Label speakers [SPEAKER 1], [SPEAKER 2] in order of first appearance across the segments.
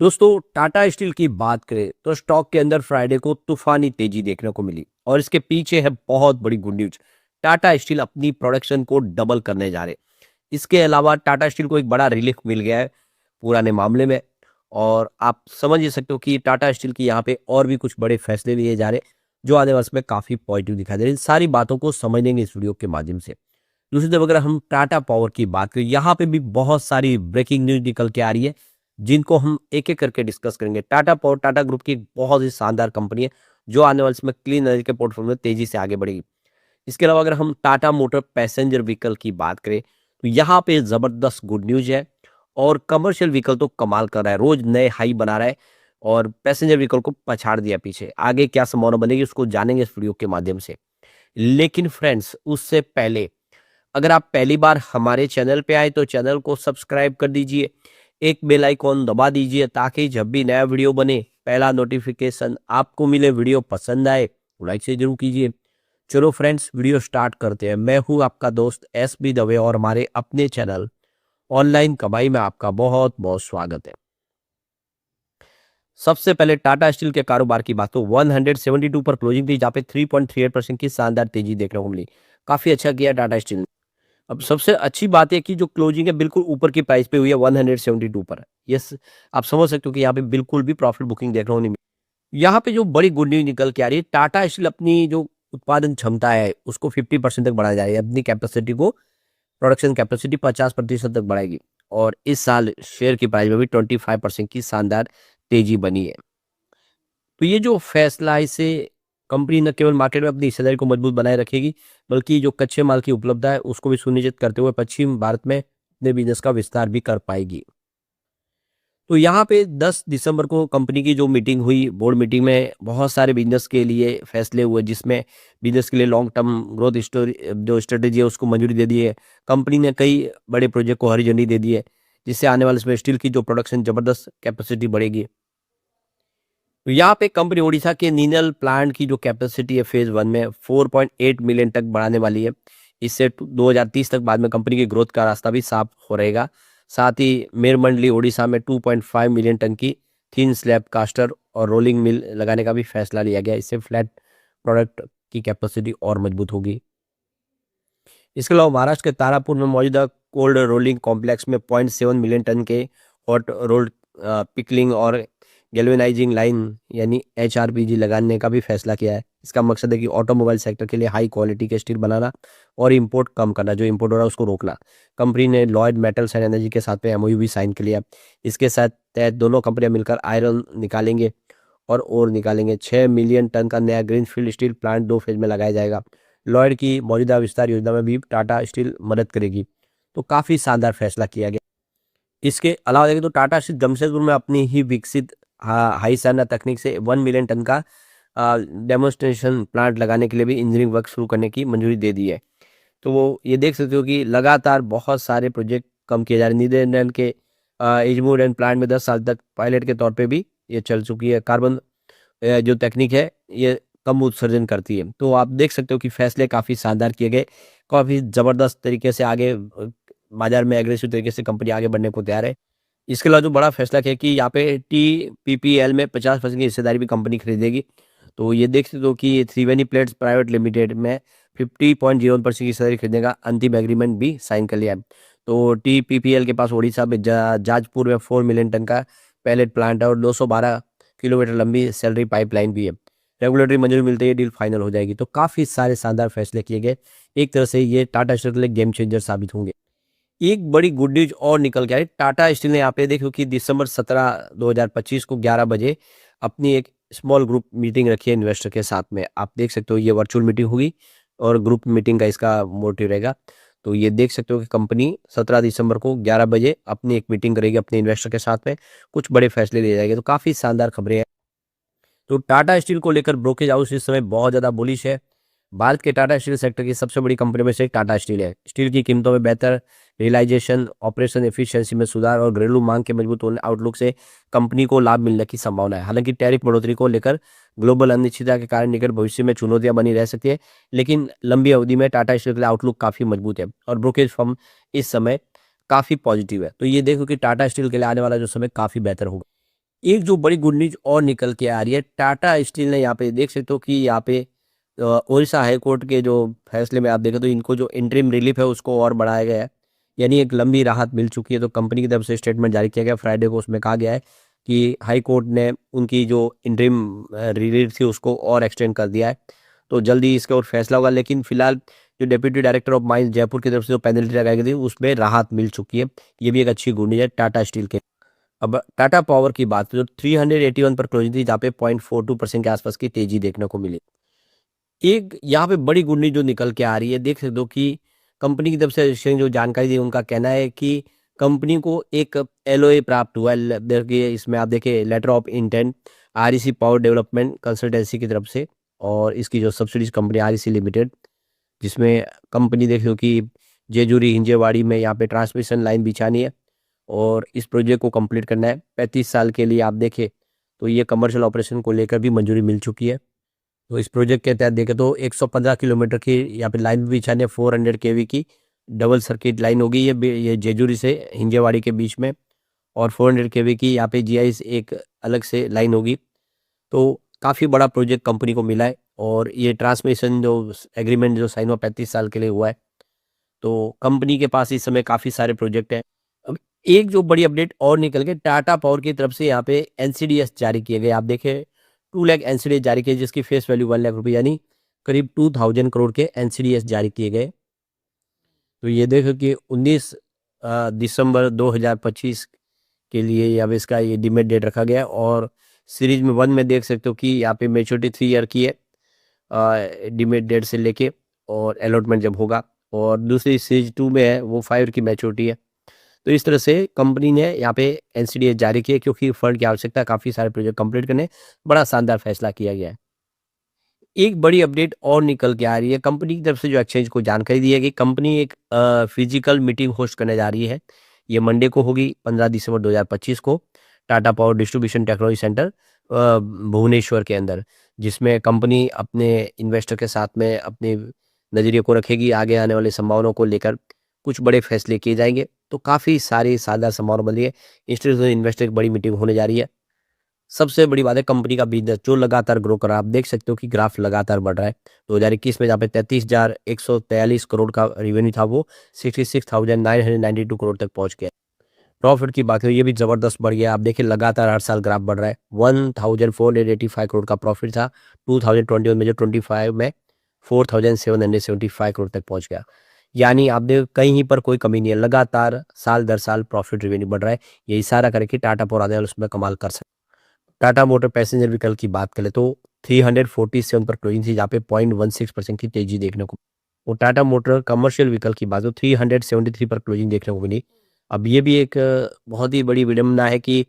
[SPEAKER 1] दोस्तों टाटा स्टील की बात करें तो स्टॉक के अंदर फ्राइडे को तूफानी तेजी देखने को मिली और इसके पीछे है बहुत बड़ी गुड न्यूज। टाटा स्टील अपनी प्रोडक्शन को डबल करने जा रहे। इसके अलावा टाटा स्टील को एक बड़ा रिलीफ मिल गया है पुराने मामले में। और आप समझ ही सकते हो कि टाटा स्टील की यहाँ पे और भी कुछ बड़े फैसले लिए जा रहे जो आने वाले में काफी पॉजिटिव दिखाई दे रहे हैं। इन सारी बातों को समझेंगे इस वीडियो के माध्यम से। दूसरी तरफ अगर हम टाटा पावर की बात करें, यहाँ पे भी बहुत सारी ब्रेकिंग न्यूज निकल के आ रही है जिनको हम एक एक करके डिस्कस करेंगे। टाटा पावर टाटा ग्रुप की एक बहुत ही शानदार कंपनी है जो आने वाले समय क्लीन एनर्जी के पोर्टफोलियो में तेजी से आगे बढ़ेगी। इसके अलावा अगर हम टाटा मोटर पैसेंजर व्हीकल की बात करें तो यहाँ पे जबरदस्त गुड न्यूज है। और कमर्शियल व्हीकल तो कमाल कर रहा है, रोज नए हाई बना रहा है और पैसेंजर व्हीकल को पछाड़ दिया पीछे। आगे क्या संभावना बनेगी उसको जानेंगे इस वीडियो के माध्यम से। लेकिन फ्रेंड्स उससे पहले अगर आप पहली बार हमारे चैनल पे आए तो चैनल को सब्सक्राइब कर दीजिए, एक बेल आइकॉन दबा दीजिए ताकि जब भी नया वीडियो बने पहला नोटिफिकेशन आपको मिले। वीडियो पसंद आए तो लाइक से जरूर कीजिए। चलो फ्रेंड्स वीडियो स्टार्ट करते हैं। मैं हूं आपका दोस्त SB दवे और हमारे अपने चैनल ऑनलाइन कमाई में आपका बहुत बहुत स्वागत है। सबसे पहले टाटा स्टील के कारोबार की बात तो 172 पर क्लोजिंग थी जहाँ पे 3.38% की शानदार तेजी देखने को मिली। काफी अच्छा किया टाटा स्टील ने। अब सबसे अच्छी बात है कि जो क्लोजिंग है बिल्कुल ऊपर की प्राइस पे हुई है 172 पर। यस, आप समझ सकते हो कि यहाँ पे बिल्कुल भी प्रॉफिट बुकिंग देखने को नहीं मिली। यहाँ पे जो बड़ी गुड न्यूज निकल के आ रही है, टाटा स्टील अपनी जो उत्पादन क्षमता है उसको 50% तक बढ़ाया जा रही है। अपनी कैपेसिटी को, प्रोडक्शन कैपेसिटी 50% तक बढ़ाएगी। और इस साल शेयर की प्राइस में भी 25% की शानदार तेजी बनी है। तो ये जो फैसला है इससे कंपनी न केवल मार्केट में अपनी हिस्सेदारी को मजबूत बनाए रखेगी बल्कि जो कच्चे माल की उपलब्धता है उसको भी सुनिश्चित करते हुए पश्चिम भारत में अपने बिजनेस का विस्तार भी कर पाएगी। तो यहाँ पे 10 दिसंबर को कंपनी की जो मीटिंग हुई, बोर्ड मीटिंग में बहुत सारे बिजनेस के लिए फैसले हुए जिसमें बिजनेस के लिए लॉन्ग टर्म ग्रोथ स्टोरी जो स्ट्रेटेजी है उसको मंजूरी दे दी है। कंपनी ने कई बड़े प्रोजेक्ट को हरी झंडी दे दी है जिससे आने वाले समय स्टील की जो प्रोडक्शन जबरदस्त कैपेसिटी बढ़ेगी। तो यहाँ पे कंपनी ओडिशा के नीनल प्लांट की जो कैपेसिटी है फेज 1 में 4.8 मिलियन तक बढ़ाने वाली है। इससे 2030 तक बाद में कंपनी की ग्रोथ का रास्ता भी साफ हो रहेगा। साथ ही मेरमंडली ओडिशा में 2.5 मिलियन टन की थिन स्लैब कास्टर और रोलिंग मिल लगाने का भी फैसला लिया गया। इससे फ्लैट प्रोडक्ट की कैपेसिटी और मजबूत होगी। इसके अलावा महाराष्ट्र के तारापुर में मौजूदा कोल्ड रोलिंग कॉम्प्लेक्स में 0.7 मिलियन टन के हॉट रोल्ड पिकलिंग और गैल्वेनाइजिंग लाइन यानी HRPG लगाने का भी फैसला किया है। इसका मकसद है कि ऑटोमोबाइल सेक्टर के लिए हाई क्वालिटी के स्टील बनाना और इंपोर्ट कम करना, जो इंपोर्ट हो रहा है उसको रोकना। कंपनी ने लॉयड मेटल्स एंड एनर्जी के साथ में MOU भी साइन कर लिया। इसके साथ तहत दोनों कंपनियां मिलकर आयरन निकालेंगे और ओर निकालेंगे। 6 मिलियन टन का नया ग्रीनफील्ड स्टील प्लांट 2 फेज में लगाया जाएगा। लॉयड की मौजूदा विस्तार योजना में भी टाटा स्टील मदद करेगी। तो काफ़ी शानदार फैसला किया गया। इसके अलावा देखें तो टाटा स्टील जमशेदपुर में अपनी ही विकसित हाई साना तकनीक से 1 मिलियन टन का डेमोन्स्ट्रेशन प्लांट लगाने के लिए भी इंजीनियरिंग वर्क शुरू करने की मंजूरी दे दी है। तो वो ये देख सकते हो कि लगातार बहुत सारे प्रोजेक्ट कम किए जा रहे हैं। नीदरलैंड के इजमूड प्लांट में 10 साल तक पायलट के तौर पे भी ये चल चुकी है। कार्बन जो तकनीक है ये कम उत्सर्जन करती है। तो आप देख सकते हो कि फैसले काफ़ी शानदार किए गए, काफ़ी ज़बरदस्त तरीके से आगे बाजार में एग्रेसिव तरीके से कंपनी आगे बढ़ने को तैयार है। इसके अलावा जो बड़ा फैसला किया कि यहाँ पे TPPL में 50% की हिस्सेदारी भी कंपनी खरीदेगी। तो ये देख सकते हो कि त्रिवेणी प्लेट्स प्राइवेट लिमिटेड में 50.01% की हिस्सेदारी खरीदने का अंतिम एग्रीमेंट भी साइन कर लिया है। तो TPPL के पास ओडिशा में जाजपुर में 4 मिलियन टन का पैलेट प्लांट है और 212 किलोमीटर लंबी सैलरी पाइपलाइन भी है। रेगुलेटरी मंजूरी मिलते ही डील फाइनल हो जाएगी। तो काफ़ी सारे शानदार फैसले किए गए। एक तरह से ये टाटा स्टील के लिए गेम चेंजर साबित होंगे। एक बड़ी गुड न्यूज और निकल के आई। टाटा स्टील ने यहाँ पे देखो कि दिसंबर 17 2025 को 11 बजे अपनी एक स्मॉल ग्रुप मीटिंग रखी है इन्वेस्टर के साथ में। आप देख सकते हो ये वर्चुअल मीटिंग होगी और ग्रुप मीटिंग का इसका मोटिव रहेगा। तो ये देख सकते हो कि कंपनी 17 दिसंबर को 11 बजे अपनी एक मीटिंग करेगी अपने इन्वेस्टर के साथ में, कुछ बड़े फैसले लिए जाएंगे। तो काफ़ी शानदार खबरें हैं। तो टाटा स्टील को लेकर ब्रोकेज हाउस इस समय बहुत ज़्यादा बुलिश है। भारत के टाटा स्टील सेक्टर की सबसे बड़ी कंपनी में से एक टाटा स्टील है। स्टील की कीमतों में बेहतर रियलाइजेशन, ऑपरेशन एफिशिएंसी में सुधार और घरेलू मांग के मजबूत होने आउटलुक से कंपनी को लाभ मिलने की संभावना है। हालांकि टैरिफ बढ़ोतरी को लेकर ग्लोबल अनिश्चितता के कारण निकट भविष्य में चुनौतियां बनी रह सकती है, लेकिन लंबी अवधि में टाटा स्टील के लिए आउटलुक काफ़ी मजबूत है और ब्रोकेज फर्म इस समय काफ़ी पॉजिटिव है। तो ये देखो कि टाटा स्टील के लिए आने वाला जो समय काफ़ी बेहतर होगा। एक जो बड़ी गुड न्यूज़ और निकल के आ रही है, टाटा स्टील ने यहाँ पे देख सकते हो कि यहाँ पे ओडिशा हाई कोर्ट के जो फैसले में आप देखें तो इनको जो इंटरिम रिलीफ है उसको और बढ़ाया गया है। यानी एक लंबी राहत मिल चुकी है, तो कंपनी की तरफ से स्टेटमेंट जारी किया गया फ्राइडे को। उसमें कहा गया है कि हाई कोर्ट ने उनकी जो इंटरिम रिलीफ थी उसको और एक्सटेंड कर दिया है, तो जल्दी इसके और फैसला होगा। लेकिन फिलहाल जो deputy director of mines Jaipur की तरफ से जो पेनल्टी लगाई गई थी उसमें राहत मिल चुकी है। ये भी एक अच्छी गुड न्यूज़ है टाटा स्टील के। अब टाटा पावर की बात करें तो 381 पर क्लोजिंग थी, जहाँ पे 0.42% के आसपास की तेजी देखने को मिली। एक यहाँ पे बड़ी गुड न्यूज़ जो निकल के आ रही है, देख सकते हो कि कंपनी की तरफ से जो जानकारी दी, उनका कहना है कि कंपनी को एक एलओए प्राप्त हुआ है। देखिए इसमें आप देखिए letter of intent REC power development consultancy की तरफ से, और इसकी जो सब्सिडीज कंपनी आरईसी लिमिटेड, जिसमें कंपनी देख लो कि जेजुरी हिंजेवाड़ी में यहाँ पे ट्रांसमिशन लाइन बिछानी है और इस प्रोजेक्ट को कंप्लीट करना है 35 साल के लिए। आप देखें तो ये कमर्शियल ऑपरेशन को लेकर भी मंजूरी मिल चुकी है। तो इस प्रोजेक्ट के तहत देखें तो 115 किलोमीटर की यहाँ पे लाइन भी बिछानी है, 400 केवी की डबल सर्किट लाइन होगी ये जेजुरी से हिंजेवाड़ी के बीच में, और 400 केवी की यहाँ पे जीआईएस एक अलग से लाइन होगी। तो काफ़ी बड़ा प्रोजेक्ट कंपनी को मिला है, और ये ट्रांसमिशन जो एग्रीमेंट जो साइन हुआ 35 साल के लिए हुआ है। तो कंपनी के पास इस समय काफ़ी सारे प्रोजेक्ट हैं। अब एक जो बड़ी अपडेट और निकल के टाटा पावर की तरफ से यहाँ पे एनसीडीएस जारी किए गए। आप देखें 2 लाख एनसीडीएस जारी किए, जिसकी फेस वैल्यू 1 लाख रुपए, यानी करीब 2000 करोड़ के एनसीडीएस जारी किए गए। तो ये देखो कि 19 दिसंबर 2025 के लिए अब इसका ये डिमेट डेट रखा गया है। और सीरीज में 1 में देख सकते हो कि यहाँ पे मेच्योरिटी 3 ईयर की है डिमेट डेट से लेके, और अलॉटमेंट जब होगा। और दूसरी सीरीज 2 में है वो 5 ईयर की मैच्योरिटी है। तो इस तरह से कंपनी ने यहाँ पे एनसीडीएस जारी किए, क्योंकि फंड की आवश्यकता है, काफ़ी सारे प्रोजेक्ट कंप्लीट करने। बड़ा शानदार फैसला किया गया है। एक बड़ी अपडेट और निकल के आ रही है, कंपनी की तरफ से जो एक्सचेंज को जानकारी दी है कि कंपनी एक फिजिकल मीटिंग होस्ट करने जा रही है। ये मंडे को होगी 15 दिसंबर 2025 को Tata power distribution technology centre Bhubaneswar के अंदर, जिसमें कंपनी अपने इन्वेस्टर के साथ में अपने नज़रिए को रखेगी। आगे आने वाली संभावनाओं को लेकर कुछ बड़े फैसले किए जाएंगे। तो काफ़ी सारी शानदार संभावना बनी है। इंस्टीट्यूशनल इन्वेस्टर की बड़ी मीटिंग होने जा रही है। सबसे बड़ी बात है कंपनी का बिजनेस जो लगातार ग्रो कर रहा है। आप देख सकते हो कि ग्राफ लगातार बढ़ रहा है। 2021 में जहाँ पे 33,143 करोड़ का रेवेन्यू था, वो 66,992 करोड़ तक पहुंच गया। प्रॉफिट की बात करें, ये भी जबरदस्त बढ़ गया। आप देखिए लगातार हर साल ग्राफ बढ़ रहा है। 1485 करोड़ का प्रॉफिट था 2021 में, जो 25 में 4775 करोड़ तक पहुंच गया। यानी आप देख कहीं पर कोई कमी नहीं है, लगातार साल दर साल प्रॉफिट रेवेन्यू बढ़ रहा है। ये इशारा करे कि टाटा पावर आने वाले उसमें कमाल कर सकता है। टाटा मोटर पैसेंजर व्हीकल की बात करें तो 347 पर क्लोजिंग थी, जहाँ पे 0.16% की तेजी देखने को। और टाटा मोटर कमर्शियल व्हीकल की बात हो 373 पर क्लोजिंग देखने को मिली। अब ये भी एक बहुत ही बड़ी विडंबना है कि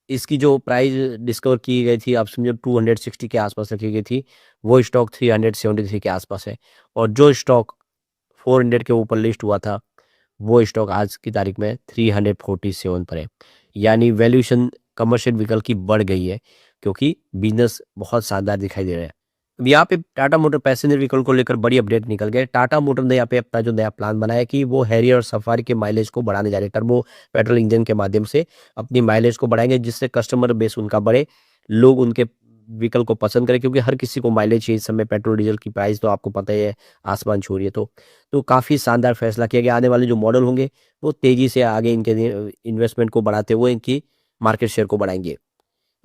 [SPEAKER 1] इसकी जो प्राइस डिस्कवर की गई थी, आप समझो 260 के आसपास रखी गई थी, वो स्टॉक 373 के आसपास है। और जो स्टॉक 400 के ऊपर लिस्ट हुआ था, वो स्टॉक आज की तारीख में 347 पर है। यानी वैल्यूएशन कमर्शियल व्हीकल की बढ़ गई है, क्योंकि बिजनेस बहुत शानदार दिखाई दे रहा है। अब यहाँ पे टाटा मोटर पैसेंजर व्हीकल को लेकर बड़ी अपडेट निकल गई। टाटा मोटर ने यहाँ पे अपना जो नया प्लान बनाया है कि वो हैरियर और सफारी के माइलेज को बढ़ाने जा रहे हैं। टर्बो पेट्रोल इंजन के माध्यम से अपनी माइलेज को बढ़ाएंगे, जिससे कस्टमर बेस उनका बढ़े, लोग उनके व्हीकल को पसंद करें, क्योंकि हर किसी को माइलेज चाहिए। इस समय पेट्रोल डीजल की प्राइस तो आपको पता ही है, आसमान छू रही है। तो काफ़ी शानदार फैसला किया गया। आने वाले जो मॉडल होंगे वो तेज़ी से आगे इनके इन्वेस्टमेंट को बढ़ाते हुए इनकी मार्केट शेयर को बढ़ाएंगे।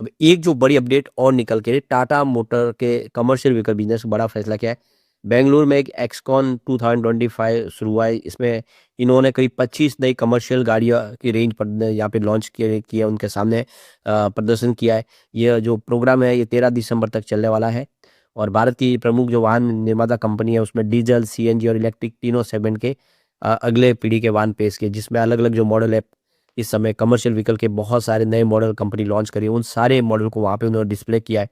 [SPEAKER 1] अब एक जो बड़ी अपडेट और निकल के टाटा मोटर के कमर्शियल व्हीकल बिजनेस बड़ा फैसला किया है। बेंगलुरु में एक एक्सकॉन 2025 शुरू हुआ है। इसमें इन्होंने करीब 25 नई कमर्शियल गाड़ियाँ की रेंज पर यहाँ पे लॉन्च किया, उनके सामने प्रदर्शन किया है। यह जो प्रोग्राम है ये 13 दिसंबर तक चलने वाला है। और भारत की प्रमुख जो वाहन निर्माता कंपनी है उसमें डीजल, सीएनजी और इलेक्ट्रिक तीनों सेगमेंट के अगले पीढ़ी के वाहन पेश किए, जिसमें अलग अलग जो मॉडल है इस समय कमर्शियल व्हीकल के बहुत सारे नए मॉडल कंपनी लॉन्च करी है। उन सारे मॉडल को वहाँ पे उन्होंने डिस्प्ले किया है।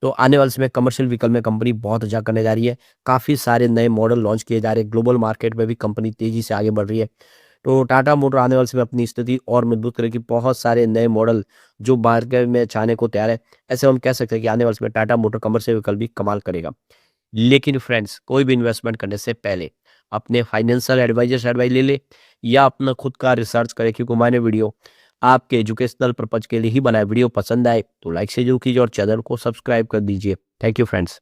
[SPEAKER 1] तो आने वाले समय कमर्शियल व्हीकल में कंपनी बहुत अच्छा करने जा रही है। काफ़ी सारे नए मॉडल लॉन्च किए जा रहे हैं। ग्लोबल मार्केट में भी कंपनी तेज़ी से आगे बढ़ रही है। तो टाटा मोटर आने वाले समय अपनी स्थिति और मजबूत करेगी। बहुत सारे नए मॉडल जो मार्केट में चाहने को तैयार है। ऐसे हम कह सकते हैं कि आने वाले समय टाटा मोटर कमर्शियल व्हीकल भी कमाल करेगा। लेकिन फ्रेंड्स, कोई भी इन्वेस्टमेंट करने से पहले अपने फाइनेंशियल एडवाइजर से एडवाइस ले ले, या अपना खुद का रिसर्च करें, क्योंकि मैंने वीडियो आपके एजुकेशनल पर्पज के लिए ही बनाया। वीडियो पसंद आए तो लाइक से जरूर कीजिए और चैनल को सब्सक्राइब कर दीजिए। Thank you friends.